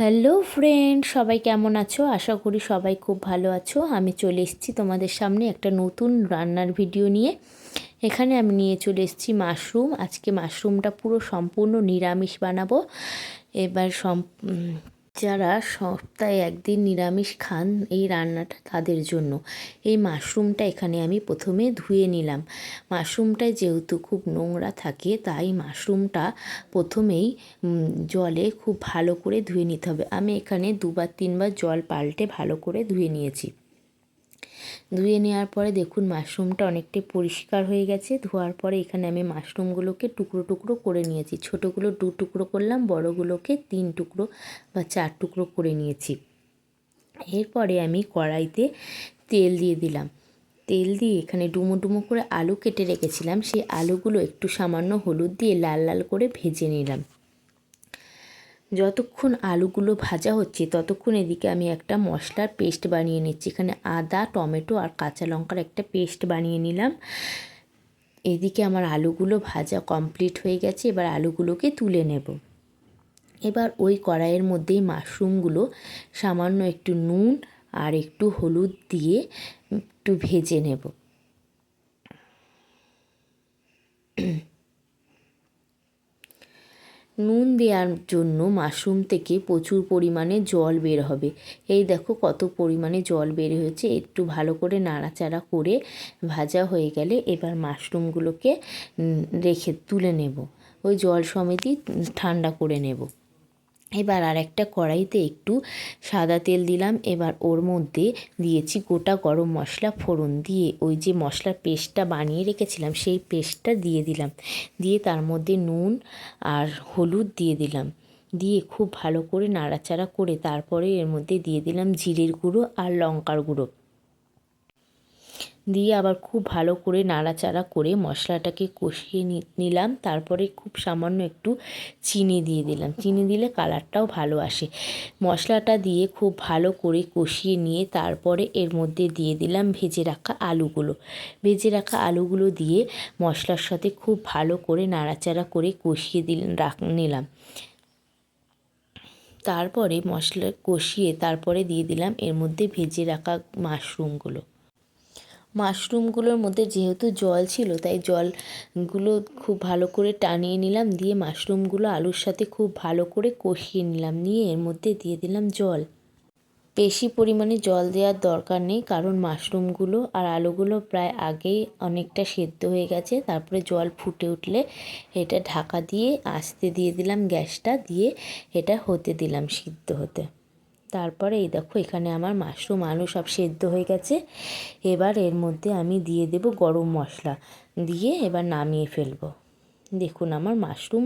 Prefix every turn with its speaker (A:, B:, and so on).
A: Hello friend, সবাই কেমন আছো? আশা করি সবাই খুব ভালো আছো। আমি চলে এসেছি তোমাদের সামনে একটা নতুন রান্নার ভিডিও নিয়ে। এখানে আমি নিয়ে চলে এসেছি মাশরুম। আজকে মাশরুমটা পুরো সম্পূর্ণ নিরামিষ বানাবো। এবার যারা সপ্তাহে একদিন নিরামিষ খান এই রান্নাটা তাদের জন্য। এই মাশরুমটা এখানে আমি প্রথমে ধুয়ে নিলাম। মাশরুমটায় যেহেতু খুব নোংরা থাকে, তাই মাশরুমটা প্রথমেই জলে খুব ভালো করে ধুয়ে নিতে হবে। আমি এখানে 2-3 বার জল পাল্টে ভালো করে ধুয়ে নিয়েছি। ধুয়ে নেওয়ার পরে দেখুন মাশরুমটা অনেকটাই পরিষ্কার হয়ে গেছে। ধোয়ার পরে এখানে আমি মাশরুমগুলোকে টুকরো টুকরো করে নিয়েছি। ছোটোগুলো 2 টুকরো করলাম, বড়গুলোকে 3 টুকরো বা 4 টুকরো করে নিয়েছি। এরপরে আমি কড়াইতে তেল দিয়ে দিলাম। তেল দিয়ে এখানে ডুমো ডুমো করে আলু কেটে রেখেছিলাম, সেই আলুগুলো একটু সামান্য হলুদ দিয়ে লাল লাল করে ভেজে নিলাম। যতক্ষণ আলুগুলো ভাজা হচ্ছে ততক্ষণ এদিকে আমি একটা মশলার পেস্ট বানিয়ে নিচ্ছি। এখানে আদা, টমেটো আর কাঁচা লঙ্কার একটা পেস্ট বানিয়ে নিলাম। এদিকে আমার আলুগুলো ভাজা কমপ্লিট হয়ে গেছে। এবার আলুগুলোকে তুলে নেব। এবার ওই কড়াইয়ের মধ্যেই মাশরুমগুলো সামান্য একটু নুন আর একটু হলুদ দিয়ে একটু ভেজে নেব। নুন দেওয়ার জন্য মাশরুম থেকে প্রচুর পরিমাণে জল বের হবে। এই দেখো কত পরিমাণে জল বের হয়েছে। একটু ভালো করে নাড়াচাড়া করে ভাজা হয়ে গেলে এবার মাশরুমগুলোকে রেখে তুলে নেব। ওই জল সমেতই ঠান্ডা করে নেব। এবার আর একটা কড়াইতে একটু সাদা তেল দিলাম। এবার ওর মধ্যে দিয়েছি গোটা গরম মশলা ফোড়ন দিয়ে ওই যে মশলার পেস্টটা বানিয়ে রেখেছিলাম সেই পেস্টটা দিয়ে দিলাম। দিয়ে তার মধ্যে নুন আর হলুদ দিয়ে দিলাম। দিয়ে খুব ভালো করে নাড়াচাড়া করে তারপরে এর মধ্যে দিয়ে দিলাম জিরের গুঁড়ো আর লঙ্কার গুঁড়ো। দিয়ে আবার খুব ভালো করে নাড়াচাড়া করে মশলাটাকে কষিয়ে নিলাম। তারপরে খুব সামান্য একটু চিনি দিয়ে দিলাম। চিনি দিলে কালারটাও ভালো আসে। মশলাটা দিয়ে খুব ভালো করে কষিয়ে নিয়ে তারপরে এর মধ্যে দিয়ে দিলাম ভেজে রাখা আলুগুলো। ভেজে রাখা আলুগুলো দিয়ে মশলার সাথে খুব ভালো করে নাড়াচাড়া করে কষিয়ে নিলাম। তারপরে মশলা কষিয়ে তারপরে দিয়ে দিলাম এর মধ্যে ভেজে রাখা মাশরুমগুলোর মধ্যে যেহেতু জল ছিল তাই জলগুলো খুব ভালো করে টানিয়ে নিলাম। দিয়ে মাশরুমগুলো আলুর সাথে খুব ভালো করে কষিয়ে নিলাম। নিয়ে এর মধ্যে দিয়ে দিলাম জল। বেশি পরিমাণে জল দেওয়ার দরকার নেই, কারণ মাশরুমগুলো আর আলুগুলো প্রায় আগেই অনেকটা সেদ্ধ হয়ে গেছে। তারপরে জল ফুটে উঠলে এটা ঢাকা দিয়ে আস্তে দিয়ে দিলাম গ্যাসটা, দিয়ে এটা হতে দিলাম সিদ্ধ হতে। তারপরে এই দেখো এখানে আমার মাশরুম আলু সব সেদ্ধ হয়ে গেছে। এবার এর মধ্যে আমি দিয়ে দেব গরম মশলা, দিয়ে এবার নামিয়ে ফেলবো। দেখুন আমার মাশরুম